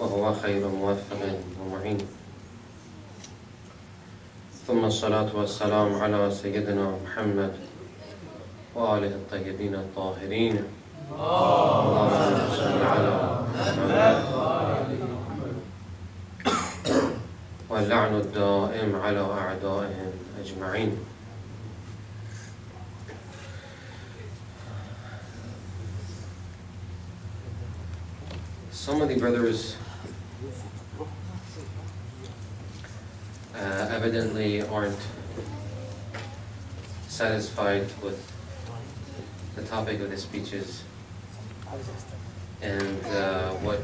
وهو خير موفق ومعين. ثم الصلاة والسلام على سيدنا محمد وآله الطيبين الطاهرين. اللهم صل على محمد واللعن الدائم على أعدائهم أجمعين. Some of the brothers evidently aren't satisfied with the topic of the speeches and what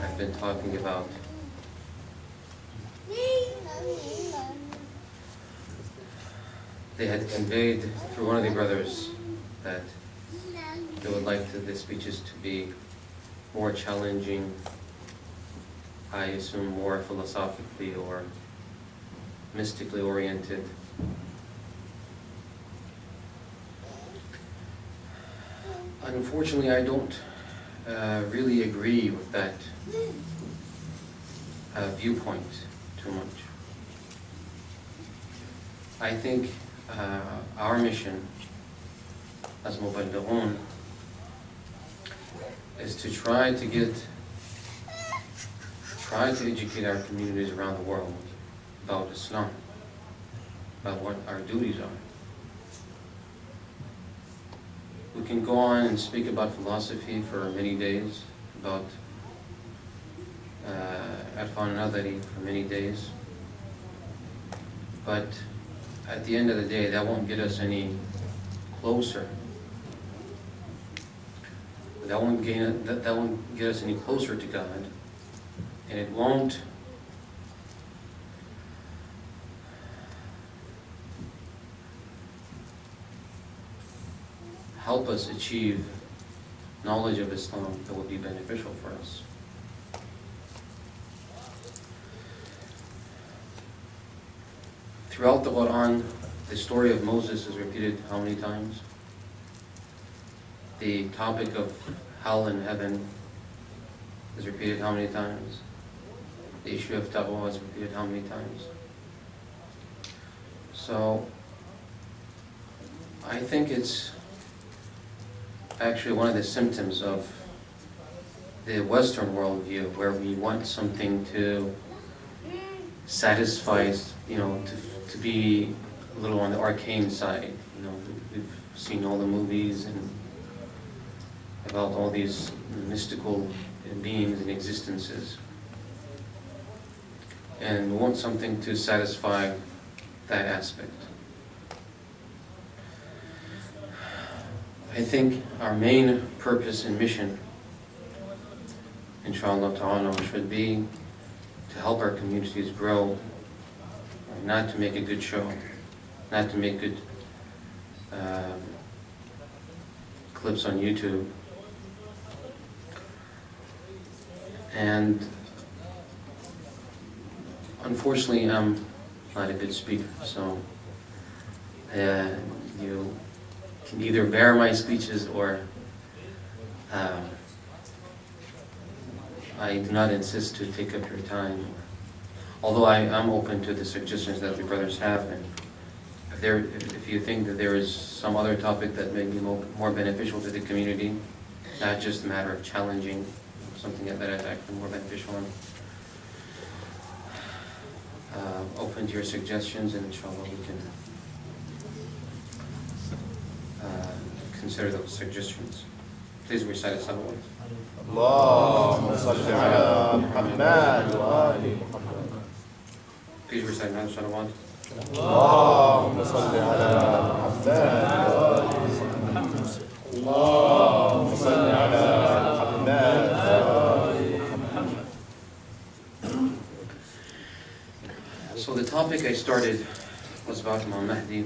I've been talking about. They had conveyed through one of the brothers that they would like the speeches to be more challenging, I assume more philosophically or mystically oriented. Unfortunately, I don't really agree with that viewpoint too much. I think our mission as Muballighun is to try to educate our communities around the world about Islam, about what our duties are. We can go on and speak about philosophy for many days, about Irfan Nadari for many days, but at the end of the day, that won't get us any closer. That won't get us any closer to God, and it won't help us achieve knowledge of Islam that will be beneficial for us. Throughout the Quran, the story of Moses is repeated how many times? The topic of hell and heaven is repeated how many times? The issue of taqwa is repeated how many times? So, I think it's actually one of the symptoms of the Western worldview, where we want something to satisfy, to be a little on the arcane side. We've seen all the movies and about all these mystical beings and existences, and we want something to satisfy that aspect. I think our main purpose and mission, inshallah ta'ala, should be to help our communities grow, not to make a good show, not to make good clips on YouTube. And unfortunately, I'm not a good speaker, so you can either bear my speeches or I do not insist to take up your time. Although I am open to the suggestions that the brothers have, and if you think that there is some other topic that may be more beneficial to the community, not just a matter of challenging, something that is actually more beneficial, and open to your suggestions, and inshallah we can consider those suggestions. Please recite a salawat. Allahumma salli ala Muhammad wa ali Muhammad. Please recite another salawat. Allahumma salli ala Muhammad wa ali Muhammad. Allahumma salli ala Muhammad wa ali Muhammad. So the topic I started was about Imam Mahdi.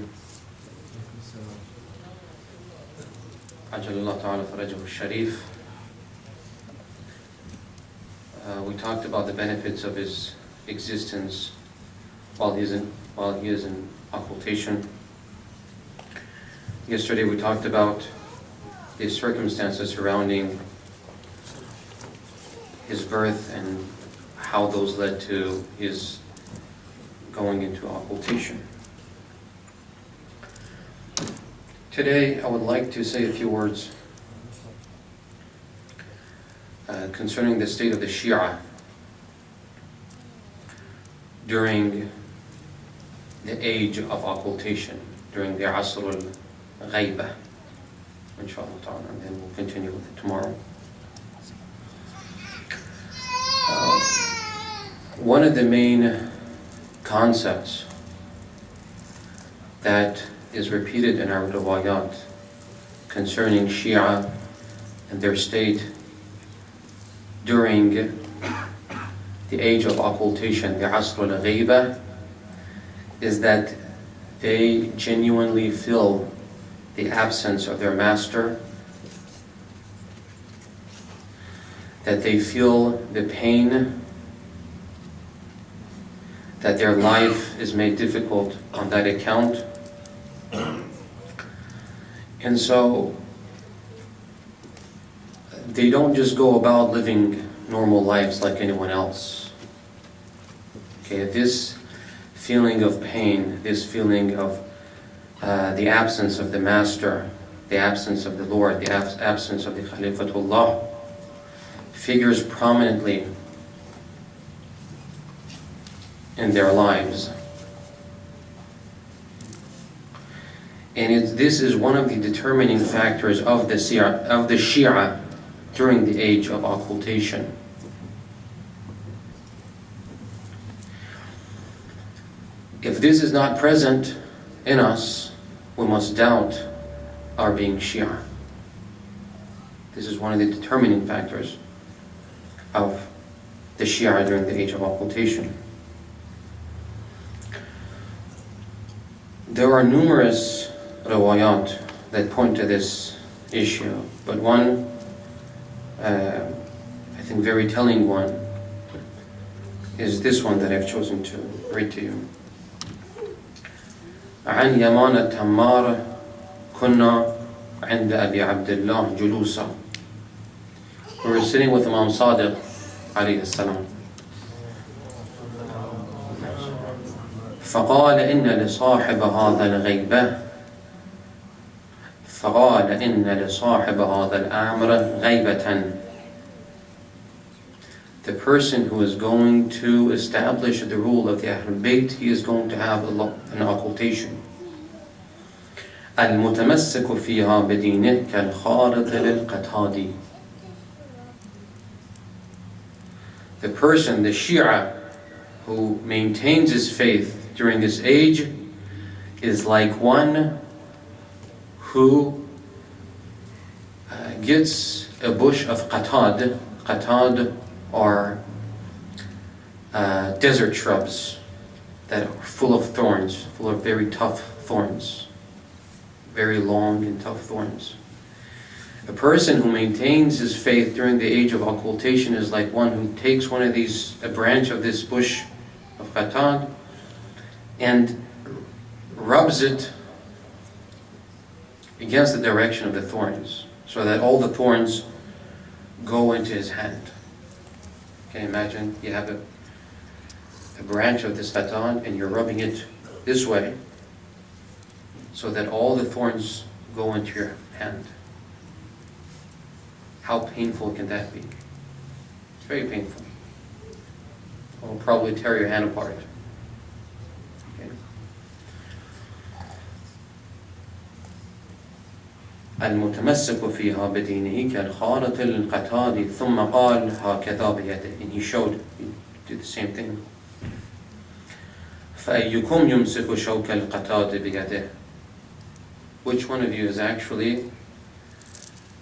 Ajalallah ta'ala farajahu sharif. We talked about the benefits of his existence while he is in occultation. Yesterday we talked about the circumstances surrounding his birth and how those led to his going into occultation. Today, I would like to say a few words concerning the state of the Shia during the age of occultation, during the Asr al-Ghayba, inshallah ta'ala, and then we'll continue with it tomorrow. One of the main concepts that is repeated in our riwayat concerning Shia and their state during the age of occultation, the Asr al-Ghayba, is that they genuinely feel the absence of their master, that they feel the pain, that their life is made difficult on that account. And so they don't just go about living normal lives like anyone else. Okay, this feeling of pain, this feeling of the absence of the master, the absence of the Lord, the absence of the Khalifatullah, figures prominently in their lives. And this is one of the determining factors of the Shia during the age of occultation. If this is not present in us, we must doubt our being Shia. This is one of the determining factors of the Shia during the age of occultation. There are numerous riwayat that point to this issue, but one, I think very telling one, is this one that I've chosen to read to you. عن يمان تمار كنا عند أبي عبد الله جلوسا. We were sitting with Imam Sadiq عليه السلام. فقال إن لصاحب هذا الغيبة الأمر غيبة. The person who is going to establish the rule of the Ahlul Bayt, he is going to have an occultation. المتمسك فيها بدينه كالخارق للقتاد. The person, the Shia, who maintains his faith during this age is like one who gets a bush of qatad. Qatad are desert shrubs that are full of thorns, full of very tough thorns, very long and tough thorns. A person who maintains his faith during the age of occultation is like one who takes a branch of this bush of qatad and rubs it against the direction of the thorns, so that all the thorns go into his hand. Okay, imagine you have a branch of this qatad and you're rubbing it this way, so that all the thorns go into your hand. How painful can that be? It's very painful. It will probably tear your hand apart. Okay. المتمسك فيها بدينه كالخارق للقتاد ثم قال هكذا بيده. And he did the same thing. فأيكم يمسك شوك القتاد بيده. Which one of you has actually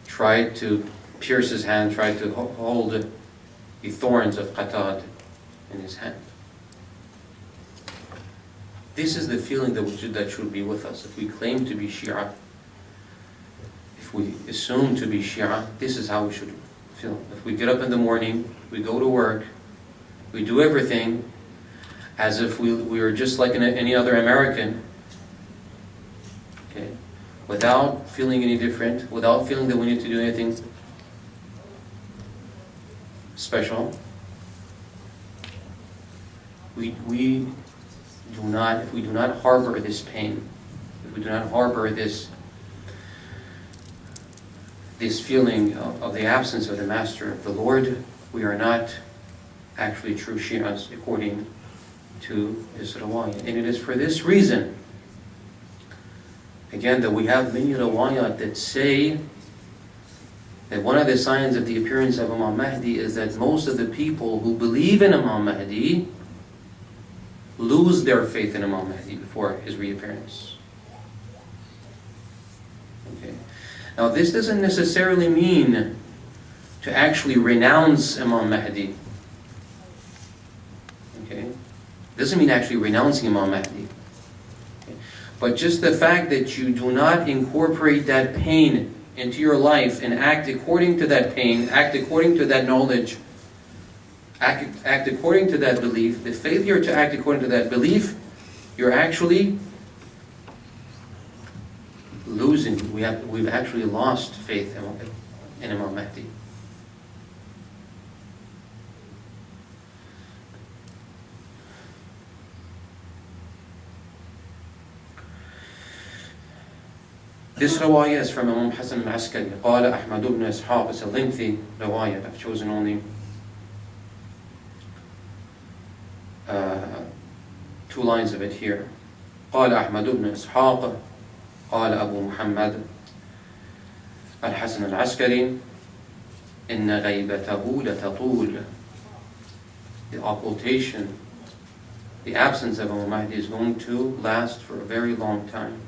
tried to pierce his hand, tried to hold the thorns of qatad in his hand? This is the feeling that should be with us. If we claim to be Shia, if we assume to be Shia, this is how we should feel. If we get up in the morning, we go to work, we do everything as if we were just like any other American, okay, without feeling any different, without feeling that we need to do anything special. we do not, if we do not harbor this pain, if we do not harbor this feeling of the absence of the Master, of the Lord, we are not actually true Shi'as according to this riwayah. And it is for this reason, again, that we have many riwayat that say that one of the signs of the appearance of Imam Mahdi is that most of the people who believe in Imam Mahdi lose their faith in Imam Mahdi before his reappearance. Okay. Now this doesn't necessarily mean to actually renounce Imam Mahdi. Okay? Doesn't mean actually renouncing Imam Mahdi. Okay? But just the fact that you do not incorporate that pain into your life and act according to that pain, act according to that knowledge, act according to that belief, the failure to act according to that belief, you're actually losing. We've actually lost faith in Imam Mahdi. This riwayah is from Imam Hassan al-Askari. قال أحمد بن إسحاق. It's a lengthy riwayah. I've chosen only 2 lines of it here. قال أحمد بن إسحاق قال أبو محمد الحسن العسكري إن غيبته لتطول. The occultation, the absence of Imam Mahdi is going to last for a very long time.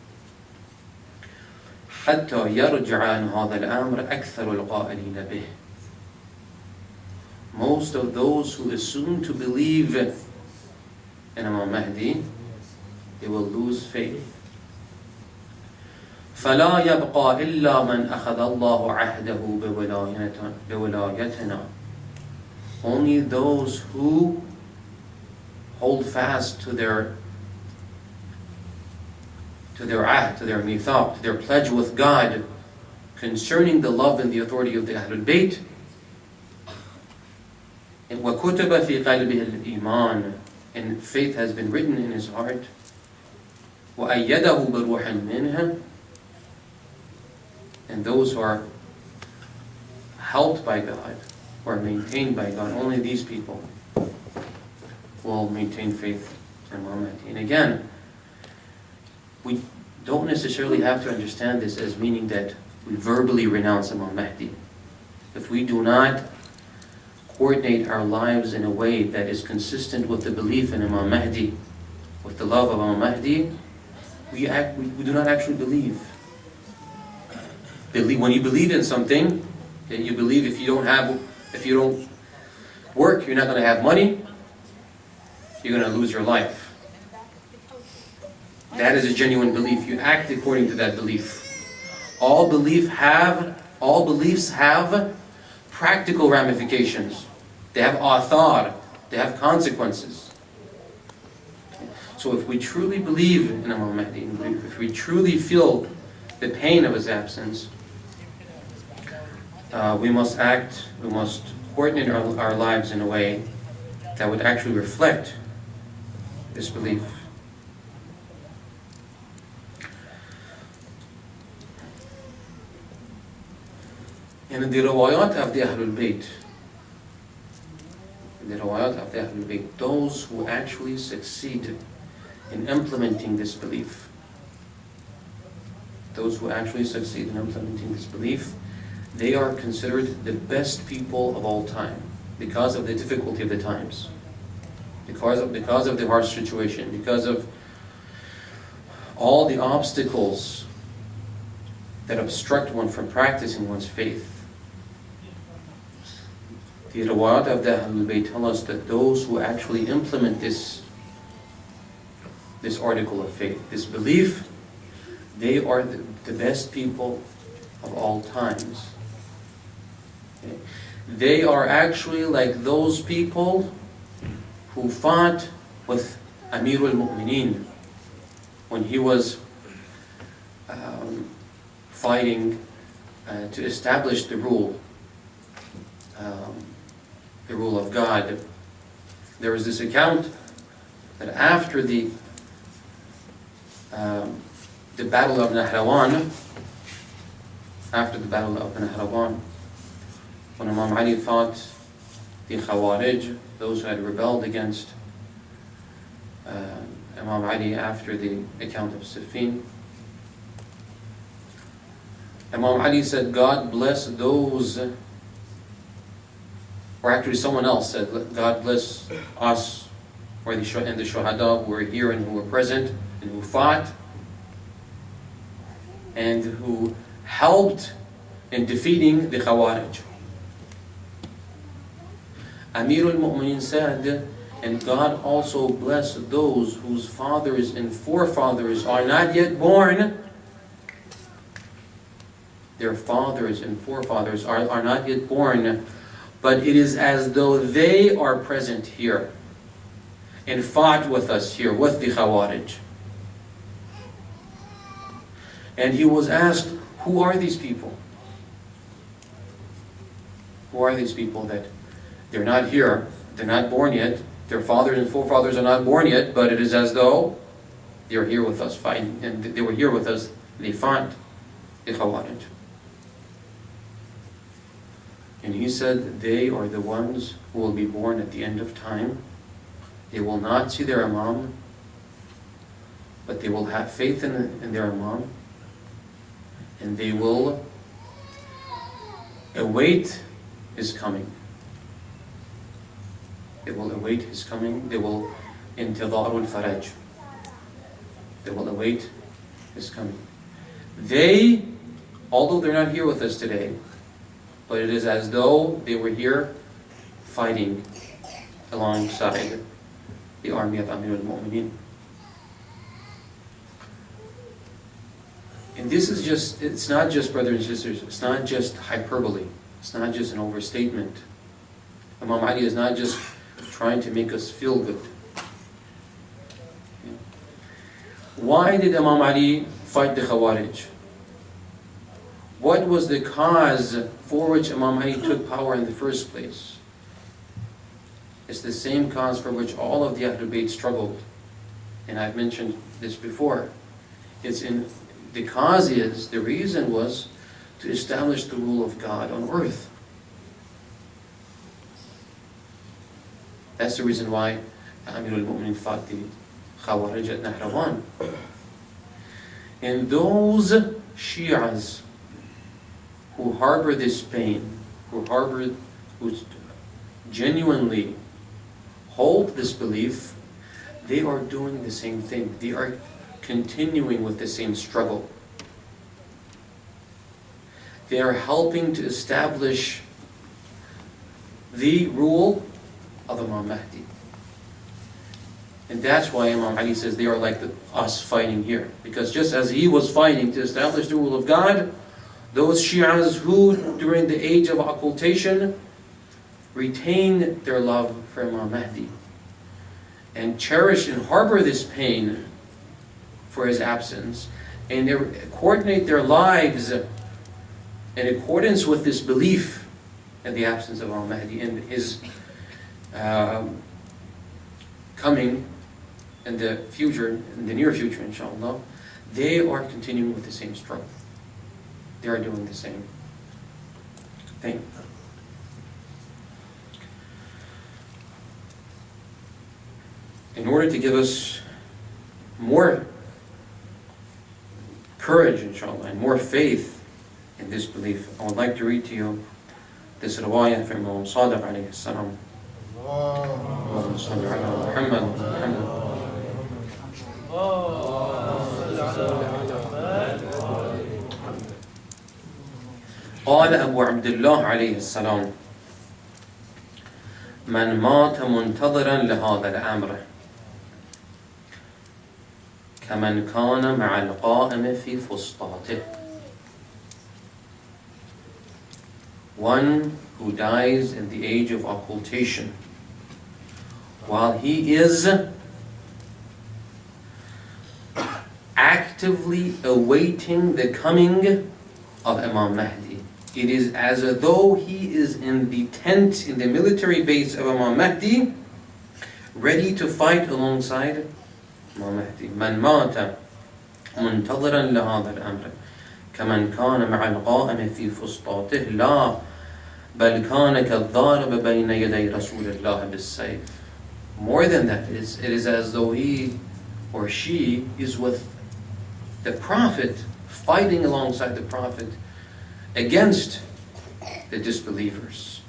حتى يرجع عن هذا الأمر أكثر القائلين به. Most of those who assume to believe in Imam Mahdi, they will lose faith. فلا يبقى إلا من أخذ الله عهده بولايتنا. Only those who hold fast to their ahd, to their mithaq, to their pledge with God concerning the love and the authority of the Ahlul Bayt. And وَكُتَبَ فِي قَلْبِهِ الْإِيمَانِ. And faith has been written in his heart. وَأَيَّدَهُ بِرُوحٍ مِّنْهَا. And those who are helped by God, or maintained by God, only these people will maintain faith in Muhammad. And again, we don't necessarily have to understand this as meaning that we verbally renounce Imam Mahdi. If we do not coordinate our lives in a way that is consistent with the belief in Imam Mahdi, with the love of Imam Mahdi, we do not actually believe. When you believe in something, that you believe if you don't work, you're not going to have money, you're going to lose your life. That is a genuine belief. You act according to that belief. All beliefs have practical ramifications. They have athar. They have consequences. So if we truly believe in Imam Mahdi, if we truly feel the pain of his absence, we must coordinate our lives in a way that would actually reflect this belief. And in the riwayat of the Ahlul Bayt, those who actually succeed in implementing this belief, they are considered the best people of all time because of the difficulty of the times, because of the harsh situation, because of all the obstacles that obstruct one from practicing one's faith. The riwayat of the Ahlul Bayt tell us that those who actually implement this article of faith, this belief, they are the best people of all times. Okay? They are actually like those people who fought with Amirul Mu'mineen when he was fighting to establish the rule of God. There was this account that after the Battle of Nahrawan, when Imam Ali fought the Khawarij, those who had rebelled against Imam Ali after the account of Siffin, Imam Ali said, God bless those, or actually someone else said, God bless us, or the Shuhada who were here and who were present and who fought and who helped in defeating the Khawarij. Amir al-Mu'mineen said, and God also bless those whose fathers and forefathers are not yet born. Their fathers and forefathers are not yet born, but it is as though they are present here and fought with us here, with the Khawarij. And he was asked, who are these people? Who are these people that they're not here, they're not born yet, their fathers and forefathers are not born yet, but it is as though they are here with us fighting, and they were here with us, they fought the Khawarij. And he said, they are the ones who will be born at the end of time. They will not see their Imam, but they will have faith in their Imam, and they will await his coming. They will await his coming. They will intidar al-faraj. They will await his coming. They, although they're not here with us today, but it is as though they were here fighting alongside the army of Amir al-Mu'mineen. And this is just, it's not just, brothers and sisters, it's not just hyperbole. It's not just an overstatement. Imam Ali is not just trying to make us feel good. Why did Imam Ali fight the Khawarij? What was the cause for which Imam Ali took power in the first place? It's the same cause for which all of the Ahlul Bayt struggled. And I've mentioned this before. The reason was to establish the rule of God on earth. That's the reason why Amir al-Mu'mineen fought the Khawarij at Nahrawan. And those Shi'as who harbor this pain, who genuinely hold this belief, they are doing the same thing. They are continuing with the same struggle. They are helping to establish the rule of Imam Mahdi. And that's why Imam Ali says they are like us fighting here. Because just as he was fighting to establish the rule of God, those Shi'as who, during the age of occultation, retain their love for Imam Mahdi and cherish and harbor this pain for his absence, and they coordinate their lives in accordance with this belief in the absence of Imam Mahdi and his coming in the future, in the near future, inshallah. They are continuing with the same struggle. They are doing the same thing. In order to give us more courage, inshallah, and more faith in this belief, I would like to read to you this riwayah from Imam Sadiq alayhi salam. Allahumma salli ala Muhammad. قال أبو عبد الله عليه السلام من مات منتظرا لهذا الأمر كمن كان مع القائم في فسطاته. One who dies in the age of occultation while he is actively awaiting the coming of Imam Mahdi. It is as though he is in the tent, in the military base of Imam Mahdi, ready to fight alongside Imam Mahdi. من مات منتظرا لهذا الأمر كمن كان مع القائم في فسطاته لا بل كان كالضارب بين يدي رسول الله بالسيف. More than that, it is as though he or she is with the Prophet, fighting alongside the Prophet against the disbelievers.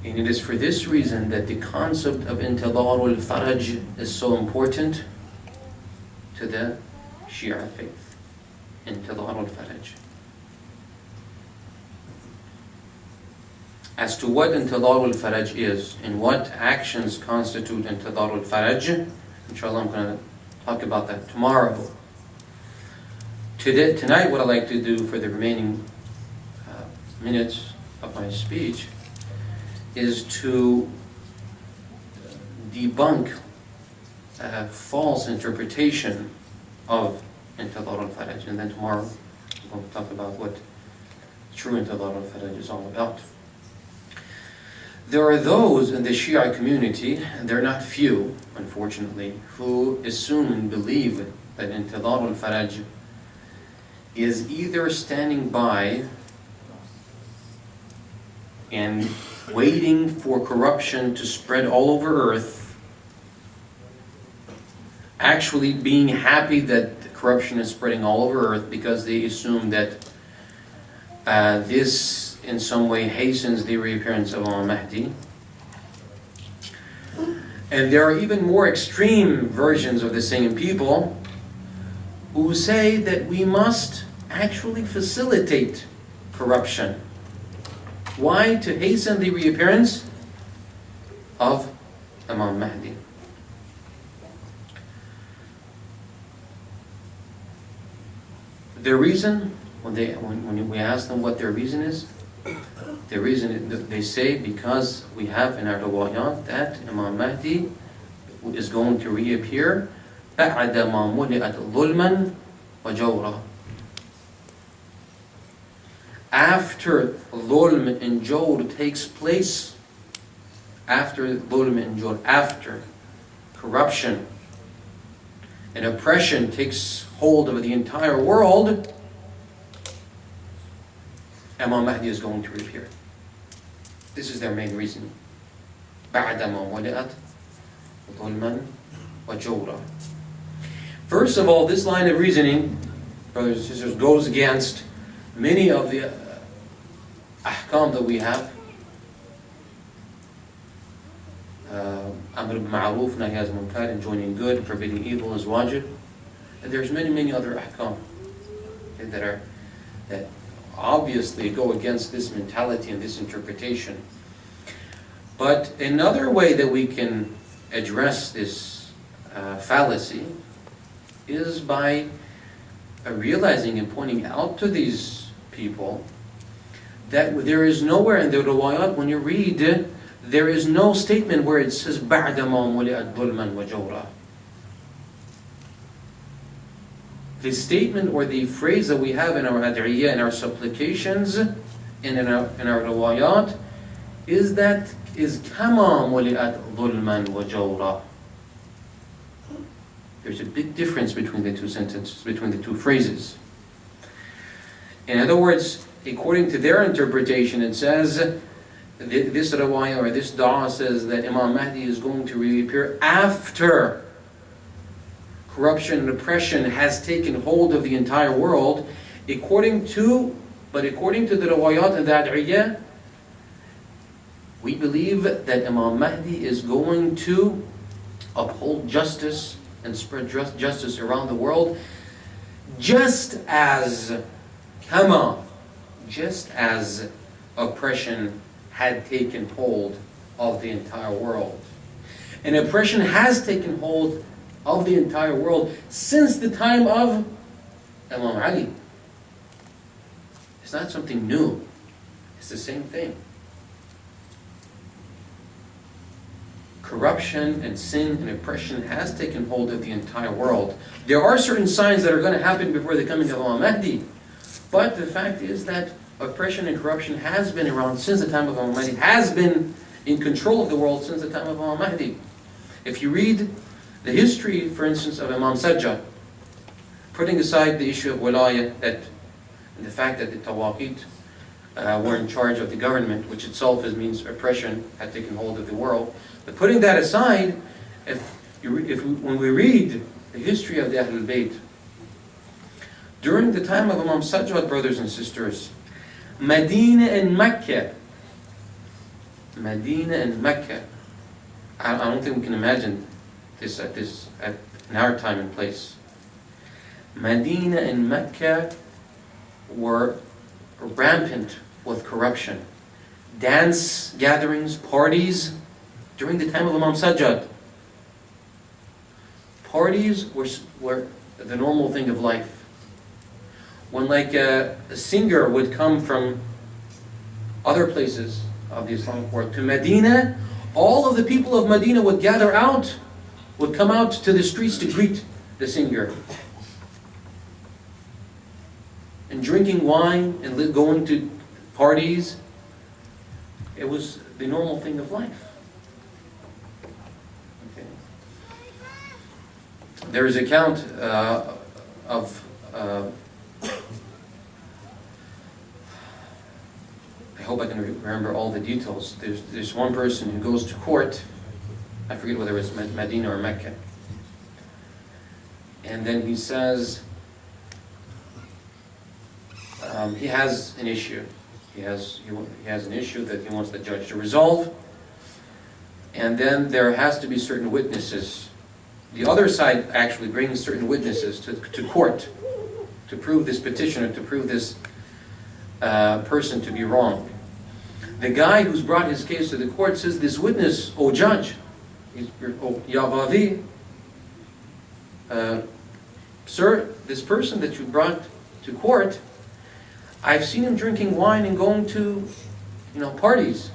And it is for this reason that the concept of Intidharul Faraj is so important to the Shia faith. Intidharul Faraj. As to what Intidharul Faraj is and what actions constitute Intidharul Faraj, inshallah I'm going to talk about that tomorrow. Tonight what I'd like to do for the remaining minutes of my speech is to debunk a false interpretation of Intidharul Faraj, and then tomorrow I'm going to talk about what true Intidharul Faraj is all about. There are those in the Shia community, and they're not few, unfortunately, who assume and believe that Intidharul Faraj is either standing by and waiting for corruption to spread all over earth, actually being happy that the corruption is spreading all over earth because they assume that this in some way hastens the reappearance of Al-Mahdi. And there are even more extreme versions of the same people who say that we must actually facilitate corruption. Why? To hasten the reappearance of Imam Mahdi. Their reason, when we ask them what their reason is, the reason they say because we have in our riwayat that Imam Mahdi is going to reappear بعد ما ملئت ظلما وجورا. After dhulm and jawr takes place, after dhulm and jawr, after corruption and oppression takes hold of the entire world, Imam Mahdi is going to reappear. This is their main reason. بعد ما ملئت ظلما وجورا. First of all, this line of reasoning, brothers and sisters, goes against many of the ahkam that we have. Amr bil ma'ruf, nahy anil munkar, enjoining good, forbidding evil is wajib. And there's many other ahkam that obviously go against this mentality and this interpretation. But another way that we can address this fallacy is by realizing and pointing out to these people that there is nowhere in the riwayat, when you read, there is no statement where it says بَعْدَ مَا مُلِئَتْ ظُلْمًا وَجَوْرًا. The statement or the phrase that we have in our ad'iyah, in our supplications, and in our riwayat, is that is كَمَا مُلِئَتْ ظُلْمًا وَجَوْرًا. There's a big difference between the two sentences, between the two phrases. In other words, according to their interpretation, it says, this riwayah or this dua says that Imam Mahdi is going to reappear after corruption and oppression has taken hold of the entire world. According to the riwayat and the ad'iyah, we believe that Imam Mahdi is going to uphold justice and spread justice around the world, just as oppression had taken hold of the entire world. And oppression has taken hold of the entire world since the time of Imam Ali. It's not something new. It's the same thing. Corruption and sin and oppression has taken hold of the entire world. There are certain signs that are going to happen before the coming of Imam Mahdi. But the fact is that oppression and corruption has been around since the time of Imam Mahdi, has been in control of the world since the time of Imam Mahdi. If you read the history, for instance, of Imam Sajjad, putting aside the issue of wilayah, and the fact that the Tawaqit were in charge of the government, which itself means oppression had taken hold of the world. But putting that aside, when we read the history of the Ahlul Bayt, during the time of Imam Sajjad, brothers and sisters, Medina and Mecca, I don't think we can imagine this in our time and place. Medina and Mecca were rampant with corruption. Dance gatherings, parties, during the time of Imam Sajjad. Parties were the normal thing of life. When like a singer would come from other places of the Islamic world to Medina, all of the people of Medina would gather out, would come out to the streets to greet the singer. And drinking wine and going to parties, it was the normal thing of life. Okay. There is an account of I hope I can remember all the details. There's one person who goes to court, I forget whether it's Medina or Mecca, and then he says he has an issue. He has an issue that he wants the judge to resolve, and then there has to be certain witnesses. The other side actually brings certain witnesses to court to prove this petitioner, to prove this person to be wrong. The guy who's brought his case to the court says, this witness, O judge, Ya Qadi, sir, this person that you brought to court, I've seen him drinking wine and going to, parties.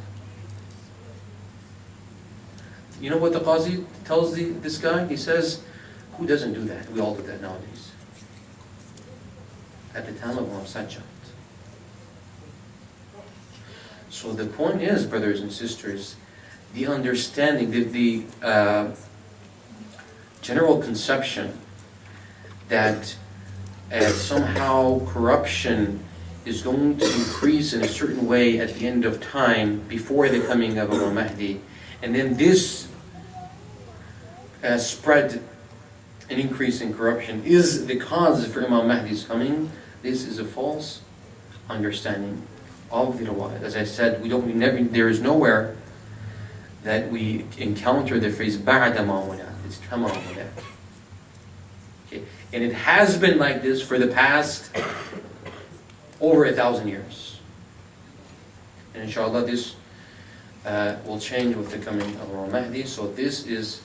You know what the Qazi tells this guy? He says, who doesn't do that? We all do that nowadays. At the time of Imam Sajjad. So the point is, brothers and sisters, the understanding, the general conception that somehow corruption is going to increase in a certain way at the end of time before the coming of Imam Mahdi, and then this spread an increase in corruption is the cause for Imam Mahdi's coming. This is a false understanding of the riwayat. As I said, there is nowhere that we encounter the phrase ba'da ma wala. It's kama wala. Okay, and it has been like this for the past over 1,000 years. And inshallah, this will change with the coming of Imam Mahdi. So this is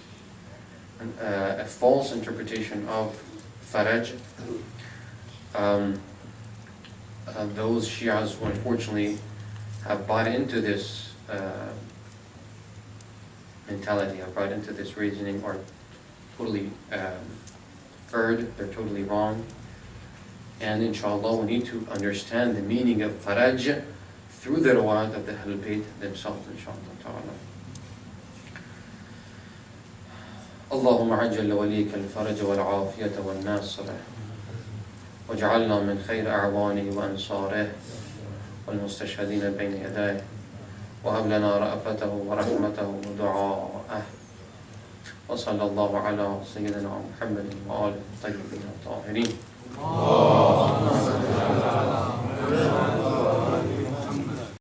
a false interpretation of Faraj. Those Shias who unfortunately have bought into this mentality, have bought into this reasoning, are totally erred, they're totally wrong. And inshallah, we need to understand the meaning of Faraj through the riwayat of the Ahlul Bayt themselves, inshallah ta'ala. اللهم عجل لوليك الفرج والعافية والناصرة واجعلنا من خير أعوانه وأنصاره والمستشهدين بين يديه وهب لنا رأفته ورحمته ودعاءه وصلى الله على سيدنا محمد وآله الطيبين الطاهرين.